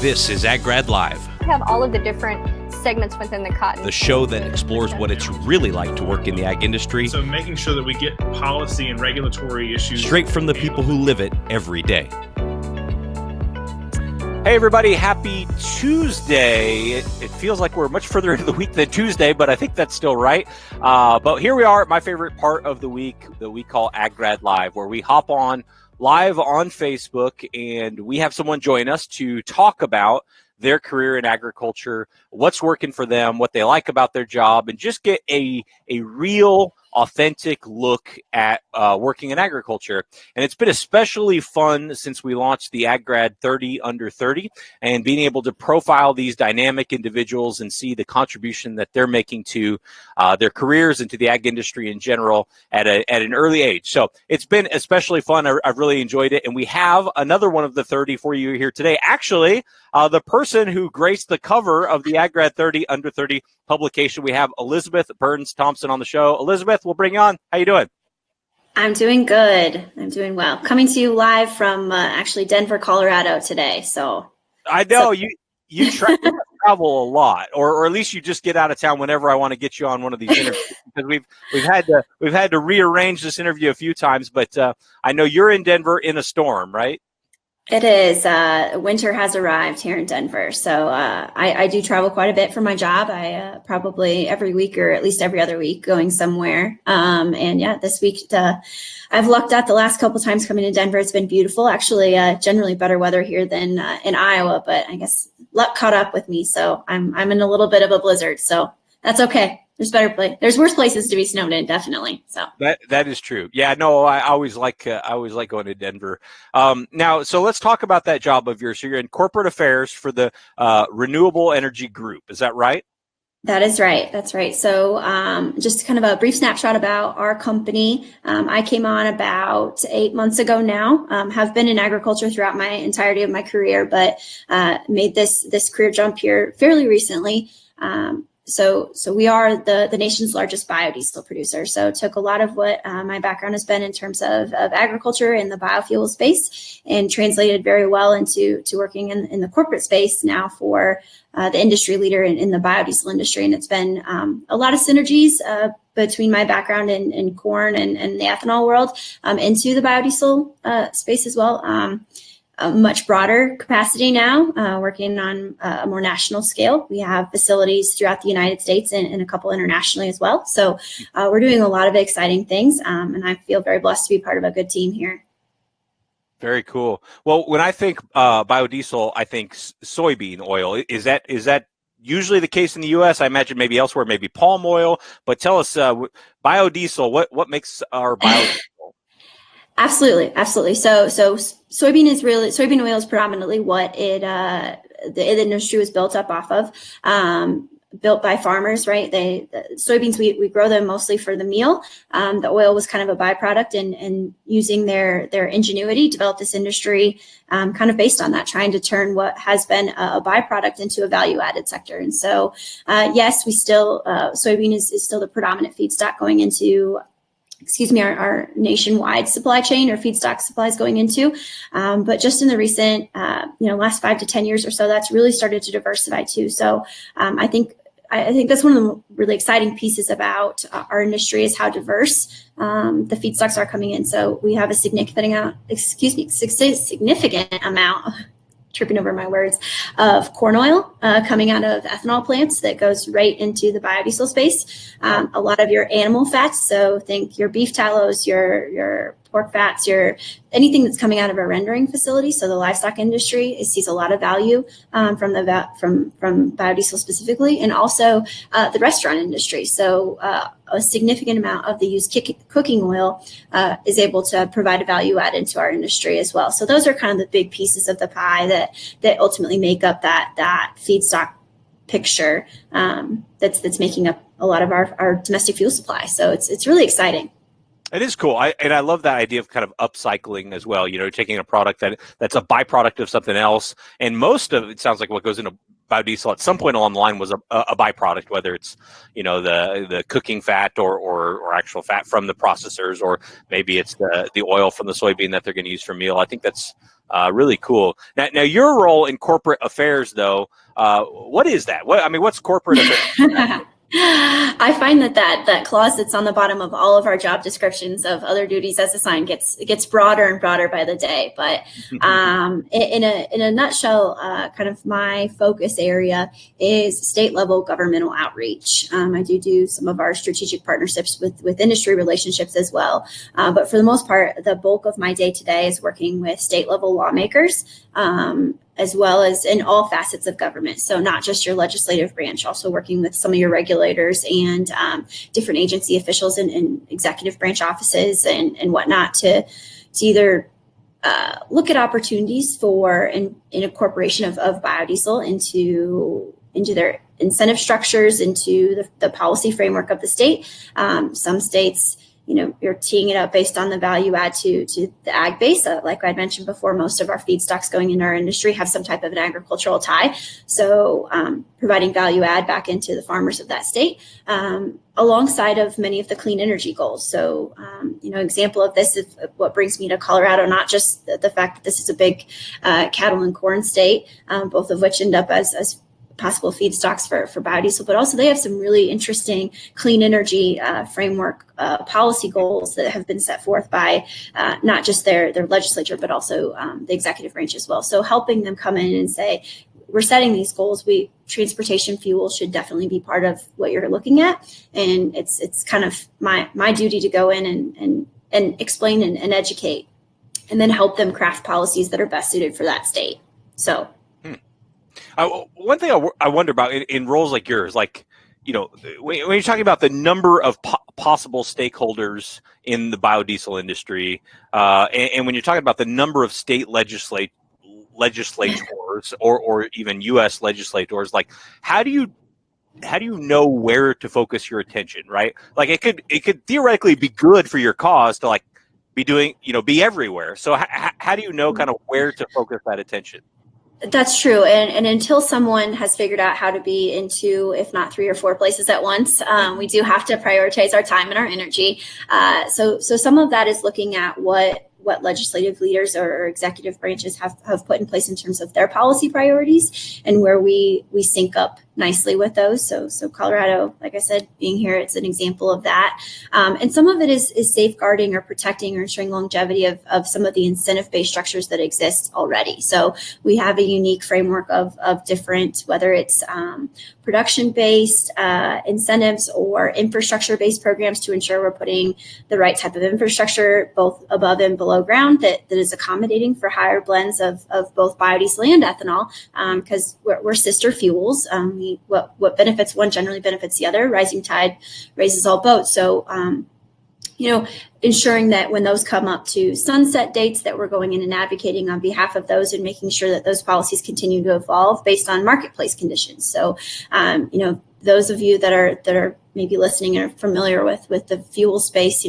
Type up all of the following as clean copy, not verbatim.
This is AgGrad Live, We have all of the different segments within the cotton. the show that explores what it's really like to work in the ag industry, So making sure that we get policy and regulatory issues straight from the people who live it every day. Hey everybody, happy Tuesday. It feels like we're much further into the week than Tuesday, but I think that's still right. But here we are at my favorite part of the week that we call AgGrad Live, where we hop on live on Facebook and we have someone join us to talk about their career in agriculture, what's working for them, what they like about their job, and just get a real authentic look at working in agriculture. And it's been especially fun since we launched the AgGrad 30 Under 30 and being able to profile these dynamic individuals and see the contribution that they're making to their careers and to the ag industry in general at an early age. So it's been especially fun. I've really enjoyed it. And we have another one of the 30 for you here today. Actually, the person who graced the cover of the AgGrad 30 Under 30 publication, we have Elizabeth Burns-Thompson on the show. Elizabeth, we'll bring you on. How you doing? I'm doing good. I'm doing well. Coming to you live from actually Denver, Colorado today. So I know you travel a lot, or at least you just get out of town whenever I want to get you on one of these interviews, because we've had to rearrange this interview a few times. But I know you're in Denver in a storm, right? it is. Winter has arrived here in Denver. So I do travel quite a bit for my job. I probably every week or at least every other week going somewhere. And yeah, this week I've lucked out the last couple times coming to Denver. It's been beautiful. Actually, generally better weather here than in Iowa, but I guess luck caught up with me. So I'm in a little bit of a blizzard. So that's okay. There's worse places to be snowed in, definitely. So that is true. Yeah, no, I always like going to Denver. Now, so let's talk about that job of yours. So you're in corporate affairs for the Renewable Energy Group. Is that right? that is right. That's right. So just kind of a brief snapshot about our company. I came on about 8 months ago now, have been in agriculture throughout my entirety of my career, but made this career jump here fairly recently. So we are the nation's largest biodiesel producer. So it took a lot of what my background has been in terms of agriculture in the biofuel space and translated very well into working in the corporate space now for the industry leader in the biodiesel industry. And it's been a lot of synergies between my background in corn and the ethanol world into the biodiesel space as well. A much broader capacity now, working on a more national scale. We have facilities throughout the United States and a couple internationally as well. So we're doing a lot of exciting things, and I feel very blessed to be part of a good team here. Very cool. Well, when I think biodiesel, I think soybean oil. Is that usually the case in the U.S.? I imagine maybe elsewhere, maybe palm oil. But tell us, biodiesel. What makes our biodiesel? Absolutely. So soybean oil is predominantly what the industry was built up off of. Built by farmers, right? Soybeans, we grow them mostly for the meal. The oil was kind of a byproduct, and using their ingenuity, developed this industry kind of based on that, trying to turn what has been a byproduct into a value-added sector. And so, yes, we still soybean is still the predominant feedstock going into our nationwide supply chain or feedstock supplies going into. But just in the recent, last 5 to 10 years or so, that's really started to diversify too. So I think that's one of the really exciting pieces about our industry is how diverse the feedstocks are coming in. So we have a significant amount, tripping over my words, of corn oil coming out of ethanol plants that goes right into the biodiesel space. A lot of your animal fats, so think your beef tallows, your pork fats, anything that's coming out of a rendering facility. So the livestock industry sees a lot of value from biodiesel specifically, and also the restaurant industry. So a significant amount of the used cooking oil is able to provide a value add into our industry as well. So those are kind of the big pieces of the pie that ultimately make up that feedstock picture that's making up a lot of our domestic fuel supply. So it's really exciting. It is cool. I love that idea of kind of upcycling as well, taking a product that's a byproduct of something else. And most of it sounds like what goes into biodiesel at some point along the line was a byproduct, whether it's, the cooking fat or actual fat from the processors, or maybe it's the oil from the soybean that they're going to use for meal. I think that's really cool. Now your role in corporate affairs, though, what is that? What's corporate affairs? I find that clause that's on the bottom of all of our job descriptions of other duties as assigned gets broader and broader by the day. But in a nutshell, kind of my focus area is state level governmental outreach. I do some of our strategic partnerships with industry relationships as well. But for the most part, the bulk of my day to day is working with state level lawmakers, as well as in all facets of government. So not just your legislative branch, also working with some of your regulators and different agency officials and executive branch offices and whatnot to either look at opportunities for in incorporation of biodiesel into their incentive structures, into the policy framework of the state. Some states, you're teeing it up based on the value add to the ag base. Like I mentioned before, most of our feedstocks going into our industry have some type of an agricultural tie. So providing value add back into the farmers of that state, alongside of many of the clean energy goals. So, example of this is what brings me to Colorado, not just the fact that this is a big cattle and corn state, both of which end up as possible feedstocks for biodiesel, but also they have some really interesting clean energy framework policy goals that have been set forth by not just their legislature, but also the executive branch as well. So helping them come in and say, we're setting these goals. Transportation fuel should definitely be part of what you're looking at. And it's kind of my duty to go in and explain and educate, and then help them craft policies that are best suited for that state. So. One thing I wonder about in roles like yours, when you're talking about the number of possible stakeholders in the biodiesel industry, and when you're talking about the number of state legislators or even U.S. legislators, how do you know where to focus your attention, right? It could theoretically be good for your cause to be everywhere. So how do you know kind of where to focus that attention? That's true. And until someone has figured out how to be in 2, if not 3 or 4 places at once, we do have to prioritize our time and our energy. So some of that is looking at what legislative leaders or executive branches have put in place in terms of their policy priorities and where we sync up nicely with those. So Colorado, like I said, being here, it's an example of that. And some of it is safeguarding or protecting or ensuring longevity of some of the incentive-based structures that exist already. So we have a unique framework of different, whether it's production-based incentives or infrastructure-based programs to ensure we're putting the right type of infrastructure both above and below ground that is accommodating for higher blends of both biodiesel and ethanol, because we're sister fuels. What benefits one generally benefits the other. Rising tide raises all boats. So, ensuring that when those come up to sunset dates, that we're going in and advocating on behalf of those and making sure that those policies continue to evolve based on marketplace conditions. So, those of you that are maybe listening and are familiar with the fuel space,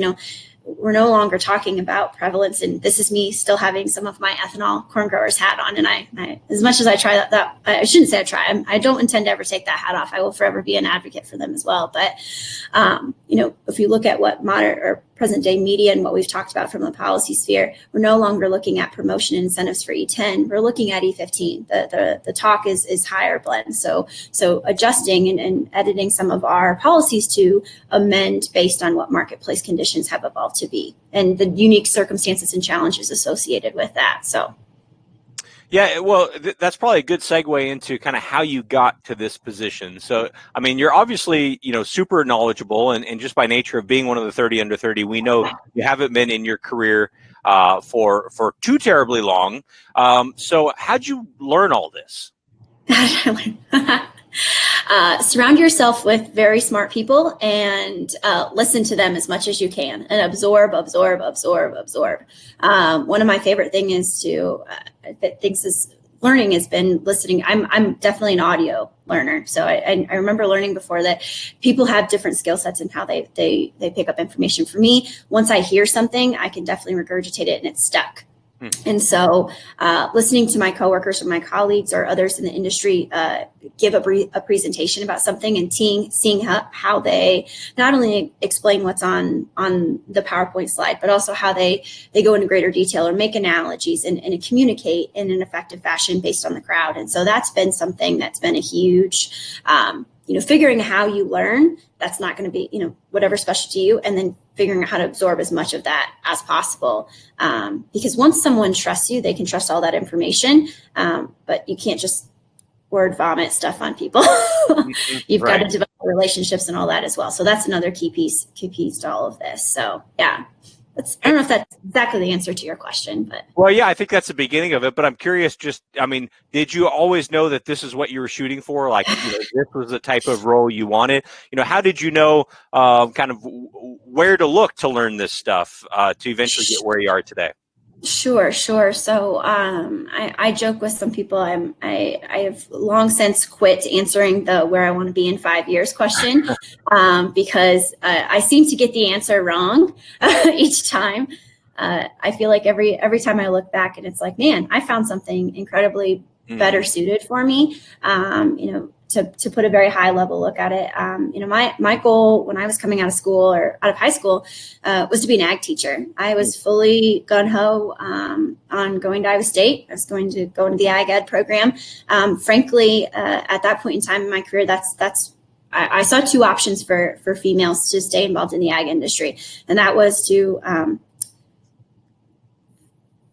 we're no longer talking about prevalence, and this is me still having some of my ethanol corn growers hat on. And I as much as I try that I shouldn't say I try. I don't intend to ever take that hat off. I will forever be an advocate for them as well. But if you look at what modern or present day media and what we've talked about from the policy sphere, we're no longer looking at promotion incentives for E10. We're looking at E15. The talk is higher blend. So adjusting and editing some of our policies to amend based on what marketplace conditions have evolved to be and the unique circumstances and challenges associated with that. So. Yeah, well, that's probably a good segue into kind of how you got to this position. So, you're obviously, super knowledgeable, and just by nature of being one of the 30 under 30, we know you haven't been in your career for too terribly long. So how'd you learn all this? Surround yourself with very smart people and listen to them as much as you can and absorb. One of my favorite things is learning has been listening. I'm definitely an audio learner. So I remember learning before that people have different skill sets and how they pick up information. For me, once I hear something, I can definitely regurgitate it and it's stuck. And so listening to my coworkers or my colleagues or others in the industry give a presentation about something and seeing how they not only explain what's on the PowerPoint slide, but also how they go into greater detail or make analogies and communicate in an effective fashion based on the crowd. And so that's been something that's been a huge, figuring how you learn. That's not going to be, whatever special to you, and then figuring out how to absorb as much of that as possible. Because once someone trusts you, they can trust all that information. But you can't just word vomit stuff on people. You've got to develop relationships and all that as well. So that's another key piece to all of this. So yeah. I don't know if that's exactly the answer to your question, but. Well, yeah, I think that's the beginning of it, but I'm curious, did you always know that this is what you were shooting for? Like, this was the type of role you wanted? How did you know kind of where to look to learn this stuff to eventually get where you are today? Sure. So I joke with some people. I have long since quit answering the where I want to be in 5 years question because I seem to get the answer wrong each time. I feel like every time I look back and it's like, man, I found something incredibly better suited for me. To put a very high level look at it, my goal when I was coming out of school or out of high school was to be an ag teacher. I was fully gung-ho on going to Iowa State. I was going to go into the ag ed program. Frankly, at that point in time in my career, I saw two options for females to stay involved in the ag industry, and that was to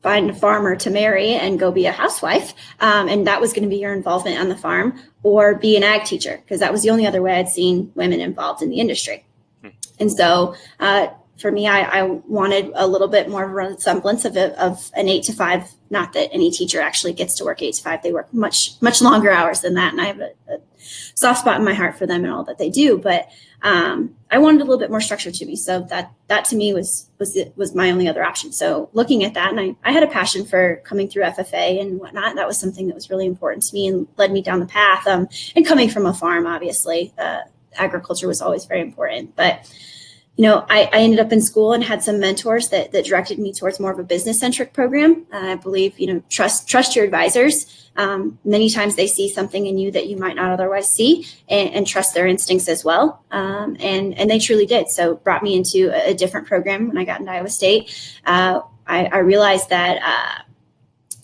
find a farmer to marry and go be a housewife. And that was going to be your involvement on the farm, or be an ag teacher, because that was the only other way I'd seen women involved in the industry. And so for me, I wanted a little bit more of a semblance of an 8 to 5, not that any teacher actually gets to work 8 to 5. They work much longer hours than that. And I have a soft spot in my heart for them and all that they do. But I wanted a little bit more structure to me. So that to me was my only other option. So looking at that, and I had a passion for coming through FFA and whatnot. That was something that was really important to me and led me down the path. And coming from a farm, obviously, agriculture was always very important. But I ended up in school and had some mentors that directed me towards more of a business-centric program. I believe, trust your advisors. Many times they see something in you that you might not otherwise see, and trust their instincts as well. And they truly did. So brought me into a different program when I got into Iowa State. I realized that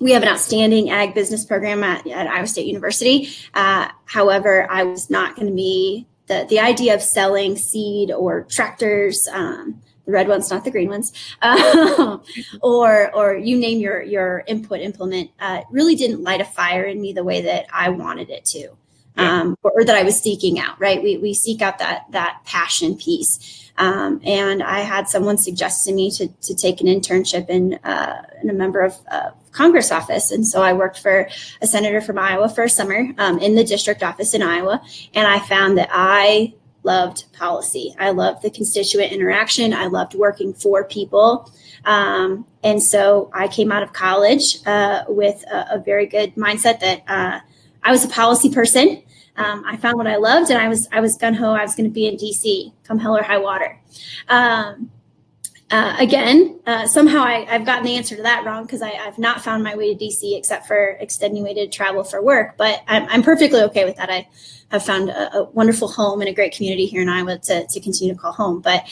we have an outstanding ag business program at Iowa State University. However, I was not going to be the idea of selling seed or tractors, the red ones, not the green ones, or you name your implement, really didn't light a fire in me the way that I wanted it to, or that I was seeking out, right? We seek out that passion piece. And I had someone suggest to me to take an internship in a member of Congress office. And so I worked for a senator from Iowa for a summer in the district office in Iowa. And I found that I loved policy. I loved the constituent interaction. I loved working for people. And so I came out of college with a very good mindset that I was a policy person. I found what I loved, and I was gung-ho. I was going to be in DC come hell or high water. Somehow I've gotten the answer to that wrong, because I've not found my way to DC except for extenuated travel for work. But I'm perfectly okay with that. I have found a wonderful home and a great community here in Iowa to continue to call home. But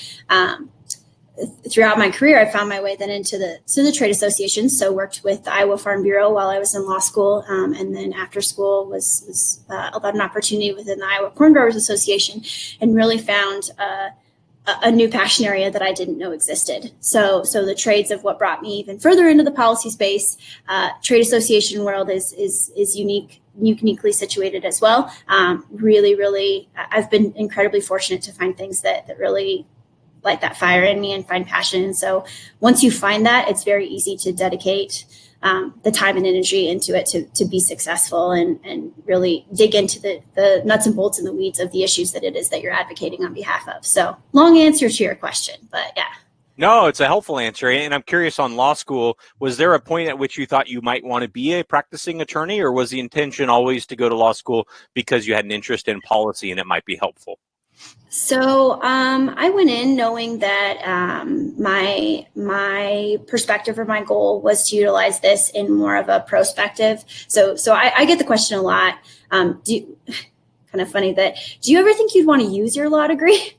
throughout my career, I found my way then into the trade associations. So worked with the Iowa Farm Bureau while I was in law school, and then after school was allowed an opportunity within the Iowa Corn Growers Association, and really found a new passion area that I didn't know existed. So the trades of what brought me even further into the policy space. Trade association world is uniquely situated as well. Really, I've been incredibly fortunate to find things that really light that fire in me and find passion. And so once you find that, it's very easy to dedicate the time and energy into it to be successful and really dig into the nuts and bolts and the weeds of the issues that it is that you're advocating on behalf of. So long answer to your question, but yeah. No, it's a helpful answer. And I'm curious, on law school, was there a point at which you thought you might want to be a practicing attorney, or was the intention always to go to law school because you had an interest in policy and it might be helpful? So I went in knowing that my perspective or my goal was to utilize this in more of a prospective. So I get the question a lot. Kind of funny that, do you ever think you'd want to use your law degree?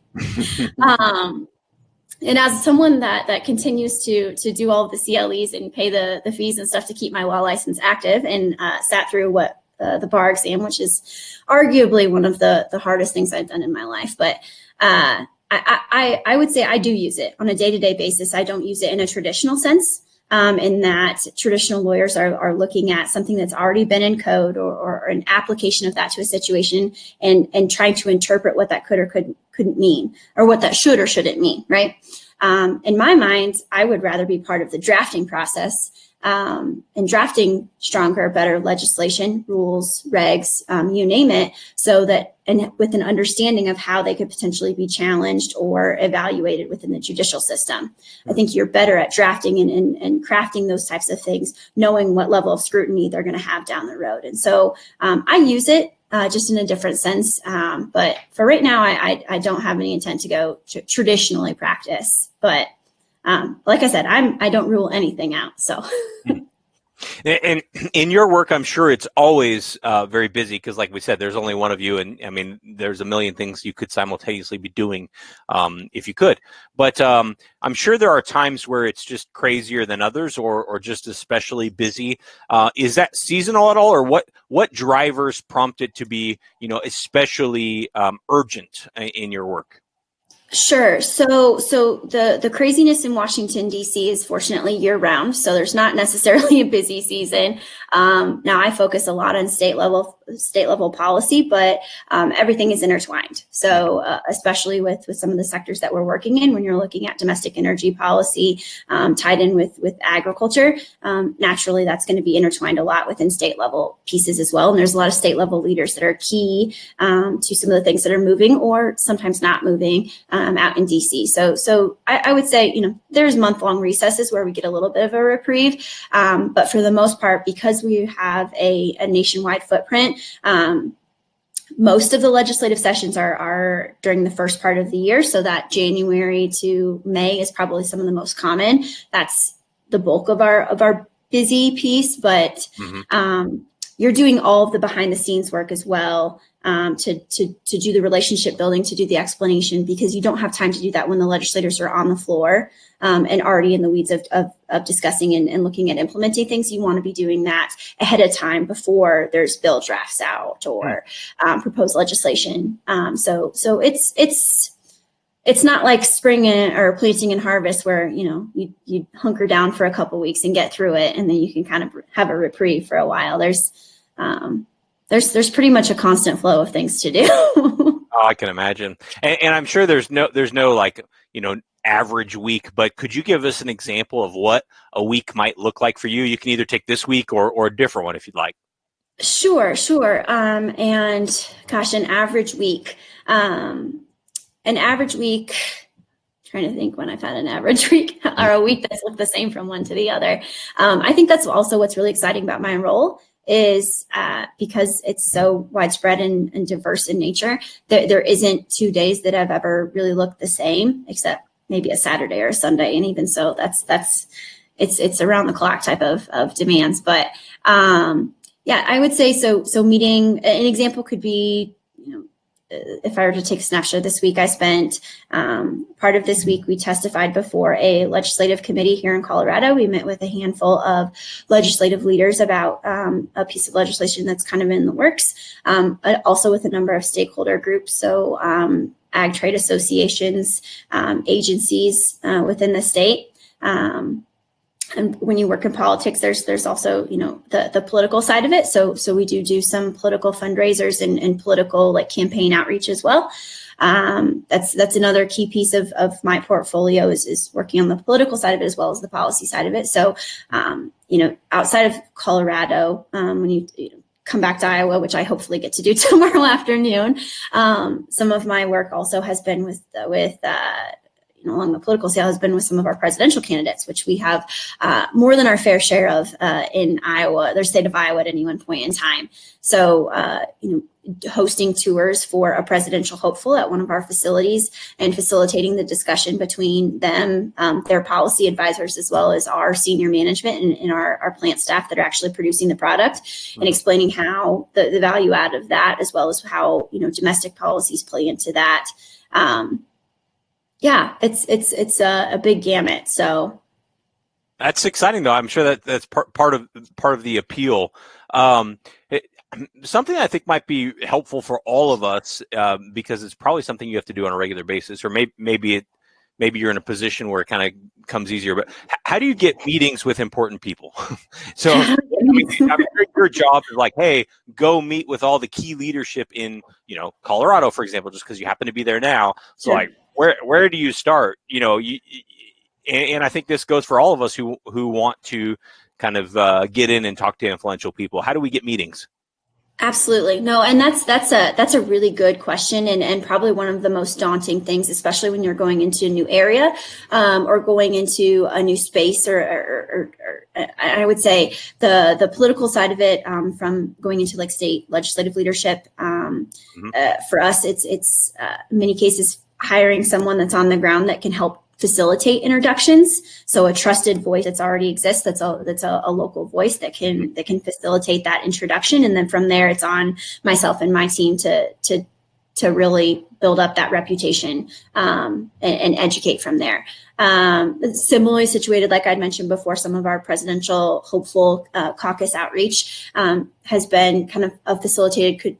And as someone that continues to do all of the CLEs and pay the fees and stuff to keep my law license active, and sat through the bar exam, which is arguably one of the hardest things I've done in my life. But I would say I do use it on a day-to-day basis. I don't use it in a traditional sense, in that traditional lawyers are looking at something that's already been in code or an application of that to a situation and trying to interpret what that could or couldn't mean, or what that should or shouldn't mean, right? In my mind, I would rather be part of the drafting process, and drafting stronger, better legislation, rules, regs, you name it, so that, and with an understanding of how they could potentially be challenged or evaluated within the judicial system. I think you're better at drafting and crafting those types of things, knowing what level of scrutiny they're going to have down the road. And so I use it just in a different sense. But for right now, I don't have any intent to go to traditionally practice. But like I said, I don't rule anything out. So. And in your work, I'm sure it's always very busy because, like we said, there's only one of you, and I mean, there's a million things you could simultaneously be doing if you could. But I'm sure there are times where it's just crazier than others, or just especially busy. Is that seasonal at all, or what drivers prompt it to be, especially urgent in your work? Sure. So the craziness in Washington, D.C. is fortunately year round. So there's not necessarily a busy season. Now I focus a lot on state level policy, but everything is intertwined. So especially with some of the sectors that we're working in, when you're looking at domestic energy policy tied in with agriculture, naturally that's going to be intertwined a lot within state level pieces as well. And there's a lot of state level leaders that are key to some of the things that are moving or sometimes not moving out in DC. So I would say, there's month-long recesses where we get a little bit of a reprieve. But for the most part, because we have a nationwide footprint, most of the legislative sessions are during the first part of the year. So that January to May is probably some of the most common. That's the bulk of our busy piece, but you're doing all of the behind the scenes work as well. To do the relationship building, to do the explanation, because you don't have time to do that when the legislators are on the floor and already in the weeds of discussing and looking at implementing things. You want to be doing that ahead of time before there's bill drafts out or proposed legislation. So it's not like spring or planting and harvest where, you hunker down for a couple weeks and get through it, and then you can kind of have a reprieve for a while. There's pretty much a constant flow of things to do. Oh, I can imagine. And I'm sure there's no like, average week, but could you give us an example of what a week might look like for you? You can either take this week or a different one if you'd like. Sure. And gosh, an average week, trying to think when I've had an average week or a week that's looked the same from one to the other. I think that's also what's really exciting about my role is because it's so widespread and diverse in nature. There isn't 2 days that have ever really looked the same, except maybe a Saturday or a Sunday. And even so, it's around the clock type of demands. But yeah, I would say so meeting, an example could be, if I were to take a snapshot this week, I spent part of this week, we testified before a legislative committee here in Colorado. We met with a handful of legislative leaders about a piece of legislation that's kind of in the works, also with a number of stakeholder groups. So ag trade associations, agencies within the state. And when you work in politics, there's also, the political side of it. So we do some political fundraisers and political like campaign outreach as well. That's another key piece of my portfolio is working on the political side of it as well as the policy side of it. So, outside of Colorado, when you come back to Iowa, which I hopefully get to do tomorrow afternoon, some of my work also has been with along the political scale has been with some of our presidential candidates, which we have more than our fair share of in Iowa, their state of Iowa at any one point in time. So, hosting tours for a presidential hopeful at one of our facilities and facilitating the discussion between them, their policy advisors, as well as our senior management and our plant staff that are actually producing the product, and explaining how the value add of that, as well as how, domestic policies play into that. It's a big gamut. So that's exciting, though. I'm sure that's part of the appeal. Something I think might be helpful for all of us, because it's probably something you have to do on a regular basis, or maybe you're in a position where it kind of comes easier. But how do you get meetings with important people? So your job is like, hey, go meet with all the key leadership in Colorado, for example, just because you happen to be there now. So like, where do you start? And I think this goes for all of us who want to kind of get in and talk to influential people. How do we get meetings? Absolutely. No, and that's a really good question, and probably one of the most daunting things, especially when you're going into a new area, or going into a new space, or I would say the political side of it, from going into like state legislative leadership. For us, it's in many cases hiring someone that's on the ground that can help facilitate introductions. So a trusted voice that's already exists, that's a local voice that can facilitate that introduction. And then from there, it's on myself and my team to really build up that reputation, and educate from there. Similarly situated, like I'd mentioned before, some of our presidential hopeful caucus outreach has been kind of a facilitated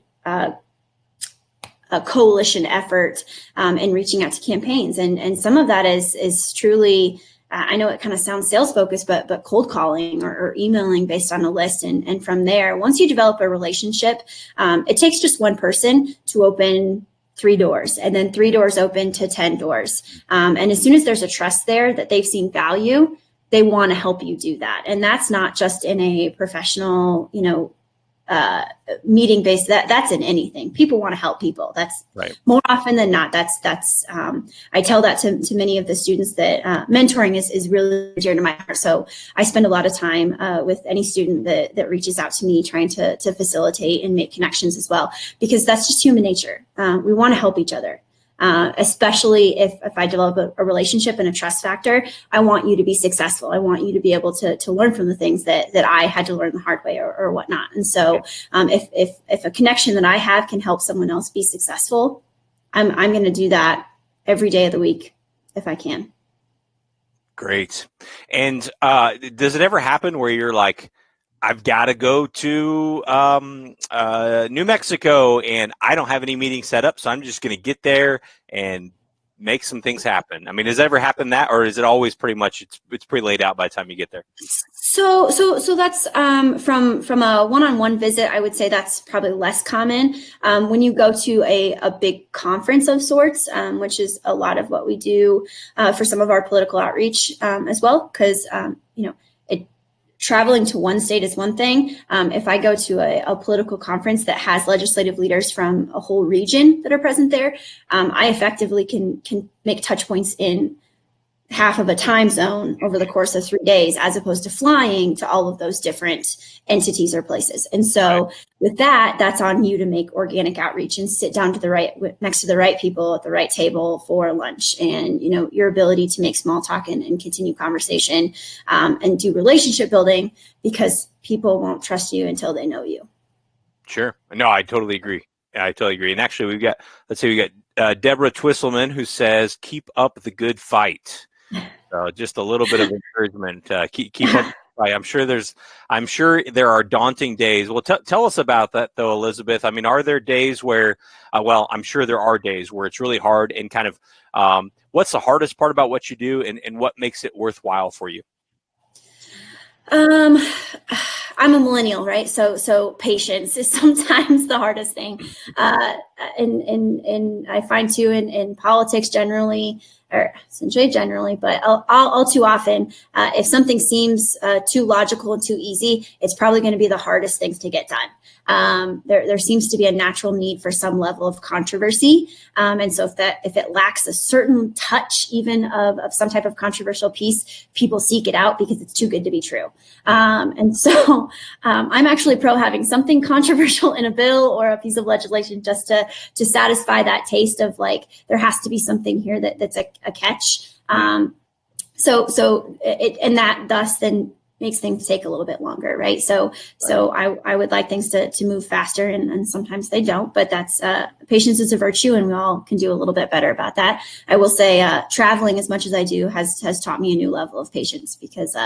a coalition effort in reaching out to campaigns. And some of that is truly, I know it kind of sounds sales focused, but cold calling or emailing based on a list. And from there, once you develop a relationship, it takes just one person to open 3 doors, and then 3 doors open to 10 doors. And as soon as there's a trust there that they've seen value, they want to help you do that. And that's not just in a professional, meeting based, that's in anything. People want to help people. That's right. More often than not. That's I tell that to many of the students that mentoring is really dear to my heart. So I spend a lot of time with any student that reaches out to me, trying to facilitate and make connections as well, because that's just human nature. We want to help each other. Especially if I develop a relationship and a trust factor, I want you to be successful. I want you to be able to learn from the things that I had to learn the hard way or whatnot. And so if a connection that I have can help someone else be successful, I'm going to do that every day of the week if I can. Great. And does it ever happen where you're like, I've got to go to New Mexico and I don't have any meetings set up, so I'm just going to get there and make some things happen? I mean, does it ever happen that, or is it always pretty much it's pretty laid out by the time you get there? So that's from a one-on-one visit, I would say that's probably less common. When you go to a big conference of sorts, which is a lot of what we do for some of our political outreach as well, because traveling to one state is one thing. If I go to a political conference that has legislative leaders from a whole region that are present there, I effectively can make touch points in half of a time zone over the course of 3 days, as opposed to flying to all of those different entities or places. And so with that, that's on you to make organic outreach and sit down next to the right people at the right table for lunch. And, your ability to make small talk and continue conversation and do relationship building, because people won't trust you until they know you. Sure. No, I totally agree. And actually we got Deborah Twisselman, who says, keep up the good fight. Just a little bit of encouragement. Keep up. I'm sure there are daunting days. Well, tell us about that, though, Elizabeth. I mean, are there days where, I'm sure there are days where it's really hard, and kind of, what's the hardest part about what you do, and what makes it worthwhile for you? I'm a millennial, right? So patience is sometimes the hardest thing. And I find too in politics generally, or essentially generally, but all too often, if something seems too logical and too easy, it's probably going to be the hardest things to get done. There seems to be a natural need for some level of controversy. And so if it lacks a certain touch even of some type of controversial piece, people seek it out because it's too good to be true. And so I'm actually pro having something controversial in a bill or a piece of legislation just to satisfy that taste of like, there has to be something here that's a catch. And that thus then makes things take a little bit longer, right? So I would like things to move faster, and sometimes they don't, but that's patience is a virtue, and we all can do a little bit better about that. I will say traveling as much as I do has taught me a new level of patience, because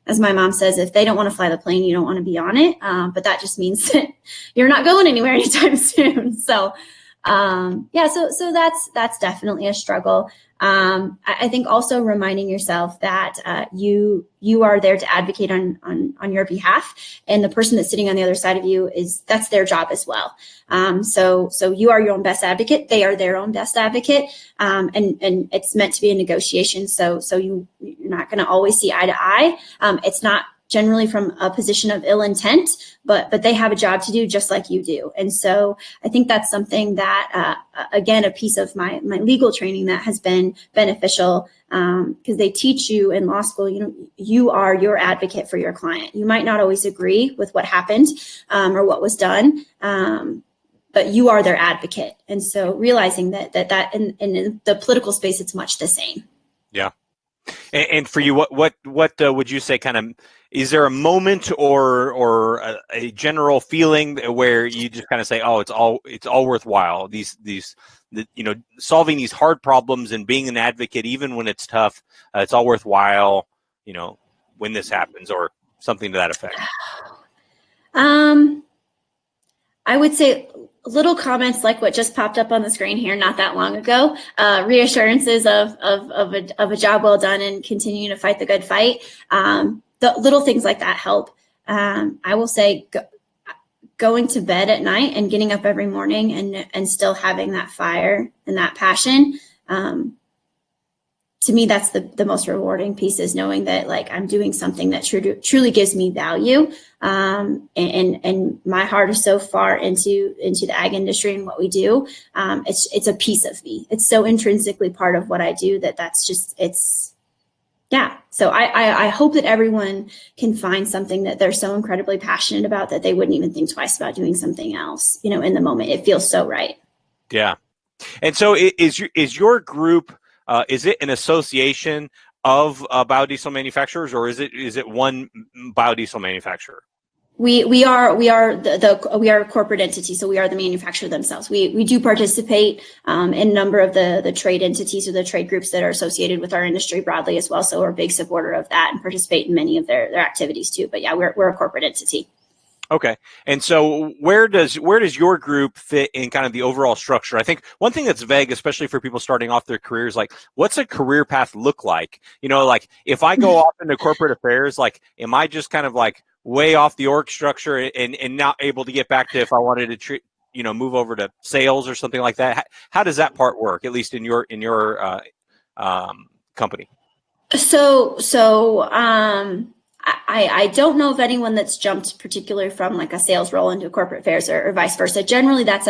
as my mom says, if they don't want to fly the plane, you don't want to be on it. But that just means that you're not going anywhere anytime soon. So so that's definitely a struggle. I think also reminding yourself that you are there to advocate on your behalf, and the person that's sitting on the other side of you that's their job as well. So you are your own best advocate. They are their own best advocate, and it's meant to be a negotiation. So you're not going to always see eye to eye. It's not generally from a position of ill intent, but they have a job to do just like you do. And so I think that's something that, again, a piece of my legal training that has been beneficial, because they teach you in law school, you are your advocate for your client. You might not always agree with what happened or what was done, but you are their advocate. And so realizing that in the political space, it's much the same. Yeah. And for you, what would you say kind of, is there a moment or a general feeling where you just kind of say, oh, it's all worthwhile, solving these hard problems and being an advocate, even when it's tough, it's all worthwhile, when this happens, or something to that effect? I would say little comments like what just popped up on the screen here not that long ago, reassurances of a job well done and continuing to fight the good fight. The little things like that help. I will say going to bed at night and getting up every morning and still having that fire and that passion. To me, that's the most rewarding piece, is knowing that like I'm doing something that truly gives me value. And my heart is so far into the ag industry and what we do. It's a piece of me. It's so intrinsically part of what I do that's just, yeah. So I hope that everyone can find something that they're so incredibly passionate about that they wouldn't even think twice about doing something else, in the moment. It feels so right. Yeah. And so is your group, is it an association of biodiesel manufacturers, or is it one biodiesel manufacturer? We are a corporate entity, so we are the manufacturer themselves. We do participate in a number of the trade entities or the trade groups that are associated with our industry broadly as well. So we're a big supporter of that and participate in many of their activities too. But yeah, we're a corporate entity. Okay. And so where does your group fit in kind of the overall structure? I think one thing that's vague, especially for people starting off their careers, like what's a career path look like? Like if I go off into corporate affairs, like am I just kind of like way off the org structure and not able to get back to, if I wanted to move over to sales or something like that? How does that part work, at least in your company? I don't know of anyone that's jumped particularly from like a sales role into corporate affairs or vice versa. Generally, that's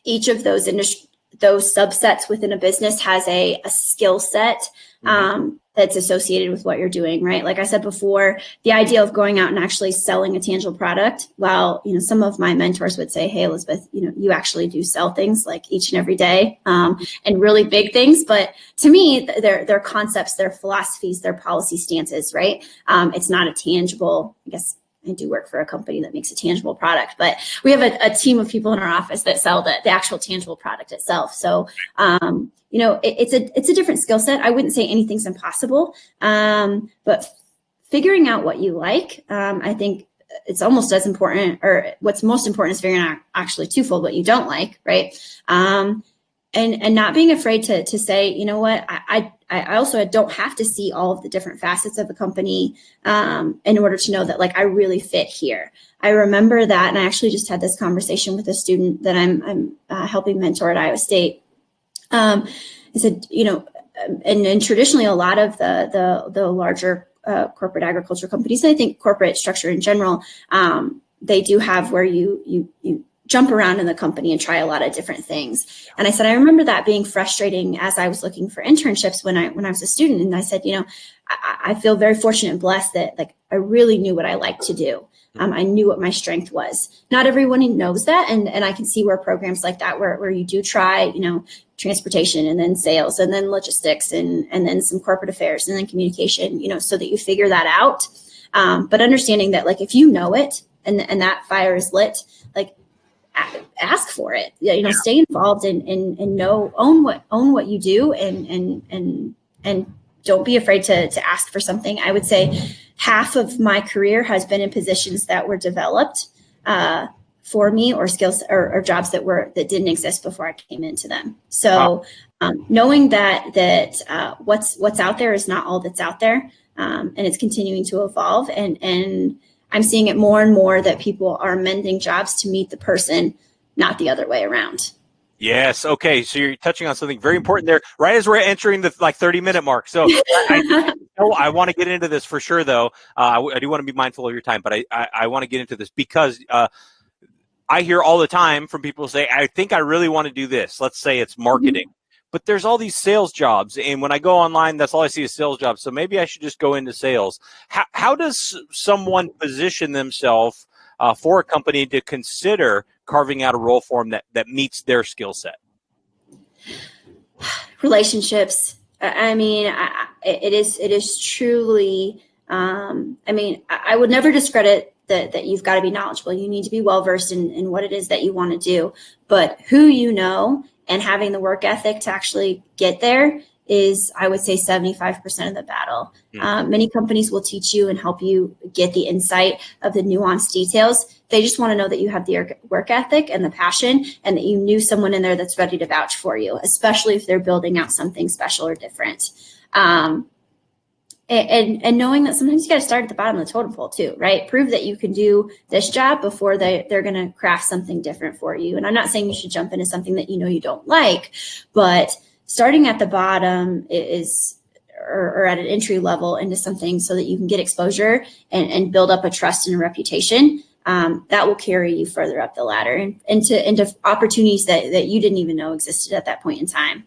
each of those subsets within a business has a skill set that's associated with what you're doing, right? Like I said before, the idea of going out and actually selling a tangible product, while, some of my mentors would say, hey, Elizabeth, you actually do sell things like each and every day, and really big things. But to me, they're concepts, their philosophies, their policy stances, right? It's not a tangible, I guess I do work for a company that makes a tangible product, but we have a team of people in our office that sell the actual tangible product itself. So, it's a different skill set. I wouldn't say anything's impossible, but figuring out what you like, I think it's almost as important, or what's most important is figuring out actually twofold what you don't like, right? And not being afraid to say, you know what, I also don't have to see all of the different facets of a company in order to know that like I really fit here. I remember that, and I actually just had this conversation with a student that I'm helping mentor at Iowa State. I said, and traditionally a lot of the larger corporate agriculture companies, and I think corporate structure in general, they do have where you jump around in the company and try a lot of different things. And I said, I remember that being frustrating as I was looking for internships when I was a student. And I said, I feel very fortunate and blessed that like I really knew what I liked to do. I knew what my strength was. Not everyone knows that. And I can see where programs like that, where you do try, transportation and then sales and then logistics and then some corporate affairs and then communication, so that you figure that out. But understanding that like, if you know it and that fire is lit, like ask for it, stay involved and own what you do and don't be afraid to ask for something. I would say half of my career has been in positions that were developed for me, or skills or jobs that didn't exist before I came into them. So knowing that what's out there is not all that's out there, and it's continuing to evolve. And I'm seeing it more and more that people are amending jobs to meet the person, not the other way around. Yes. Okay. So you're touching on something very important there, right as we're entering the 30-minute mark. So I want to get into this for sure, though. I do want to be mindful of your time, but I want to get into this because I hear all the time from people say, I think I really want to do this. Let's say it's marketing, but there's all these sales jobs. And when I go online, that's all I see is sales jobs. So maybe I should just go into sales. How does someone position themselves for a company to consider carving out a role for them that meets their skill set? Relationships. It is truly, I would never discredit that you've got to be knowledgeable. You need to be well-versed in what it is that you want to do, but who and having the work ethic to actually get there is, I would say, 75% of the battle. Many companies will teach you and help you get the insight of the nuanced details. They just want to know that you have the work ethic and the passion, and that you knew someone in there that's ready to vouch for you, especially if they're building out something special or different. And knowing that sometimes you got to start at the bottom of the totem pole too, right? Prove that you can do this job before they're going to craft something different for you. And I'm not saying you should jump into something that you don't like, but starting at the bottom is, or at an entry level into something so that you can get exposure and build up a trust and a reputation, that will carry you further up the ladder and into opportunities that you didn't even know existed at that point in time.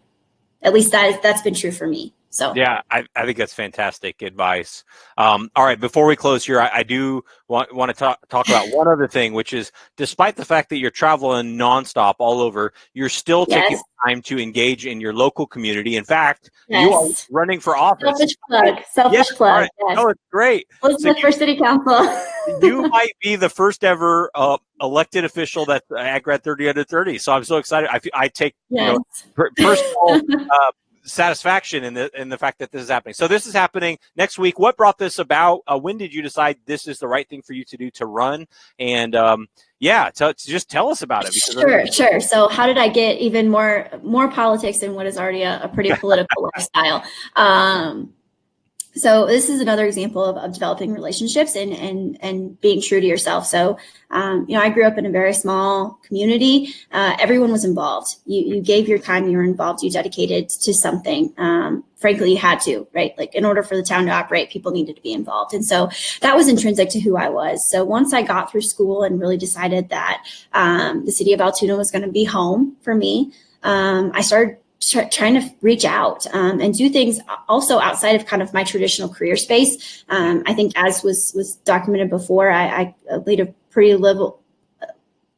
At least that's been true for me. So yeah, I think that's fantastic advice. All right, before we close here, I do want to talk about one other thing, which is, despite the fact that you're traveling nonstop all over, you're still taking time to engage in your local community. In fact, you are running for office. Selfish plug. Right. Yes. Oh, it's great. Let's for city council. You might be the first ever elected official that's AgGrad 30 under 30. So I'm so excited. I take personal satisfaction in the fact that this is happening. So this is happening next week. What brought this about? When did you decide this is the right thing for you to do, to run? And just tell us about it. Sure. So how did I get even more politics in what is already a pretty political lifestyle? So this is another example of developing relationships and being true to yourself. So, I grew up in a very small community. Everyone was involved. You gave your time, you were involved, you dedicated to something. Frankly, you had to, right? Like, in order for the town to operate, people needed to be involved. And so that was intrinsic to who I was. So once I got through school and really decided that the city of Altoona was going to be home for me, I started trying to reach out and do things also outside of kind of my traditional career space. I think, as was documented before, I lead a pretty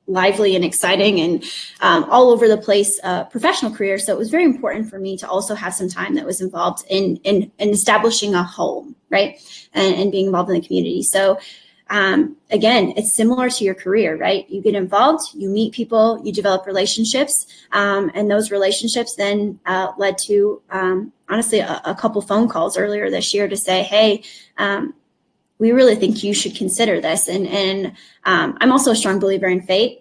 lively and exciting and all over the place professional career. So it was very important for me to also have some time that was involved in establishing a home, right? And being involved in the community. So again, it's similar to your career, right? You get involved, you meet people, you develop relationships, and those relationships then led to, honestly, a couple phone calls earlier this year to say, hey, we really think you should consider this. And I'm also a strong believer in fate.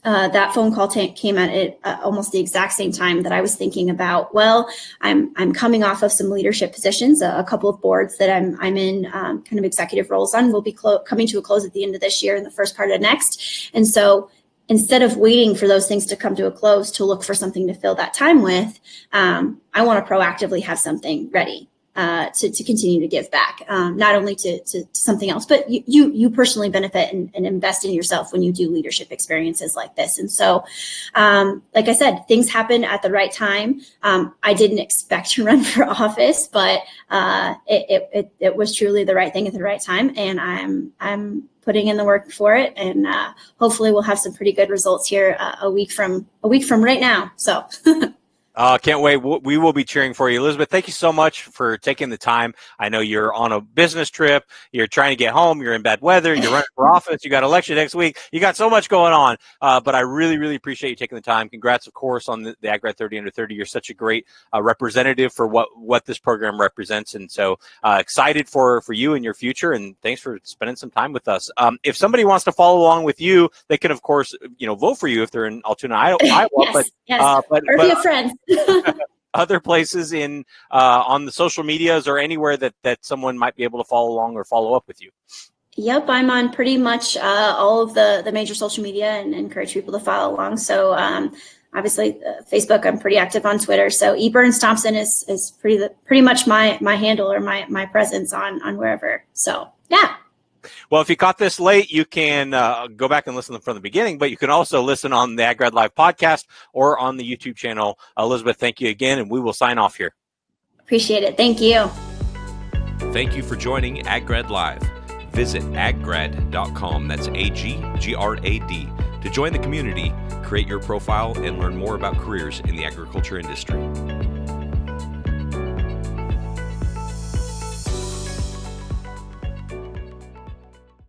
That phone call came at almost the exact same time that I was thinking about, well, I'm coming off of some leadership positions, a couple of boards that I'm in kind of executive roles on will be coming to a close at the end of this year and the first part of next. And so instead of waiting for those things to come to a close to look for something to fill that time with, I want to proactively have something ready to continue to give back, not only to something else, but you personally benefit and invest in yourself when you do leadership experiences like this. And so, like I said, things happen at the right time. I didn't expect to run for office, but it was truly the right thing at the right time, and I'm putting in the work for it, and hopefully we'll have some pretty good results here a week from right now. So. Can't wait. We will be cheering for you. Elizabeth, thank you so much for taking the time. I know you're on a business trip. You're trying to get home. You're in bad weather. You're running for office. You got election next week. You got so much going on. But I really, really appreciate you taking the time. Congrats, of course, on the AgGrad 30 Under 30. You're such a great representative for what this program represents. And so excited for you and your future. And thanks for spending some time with us. If somebody wants to follow along with you, they can, of course, vote for you if they're in Altoona, Iowa. Yes. Or be a friend. Other places on the social medias or anywhere that someone might be able to follow along or follow up with you. Yep, I'm on pretty much all of the major social media and encourage people to follow along. So obviously Facebook, I'm pretty active on Twitter. So Burns-Thompson is pretty much my handle or my presence on wherever. So yeah. Well, if you caught this late, you can go back and listen from the beginning, but you can also listen on the AgGrad Live podcast or on the YouTube channel. Elizabeth, thank you again, and we will sign off here. Appreciate it. Thank you. Thank you for joining AgGrad Live. Visit aggrad.com, that's AGGRAD, to join the community, create your profile, and learn more about careers in the agriculture industry.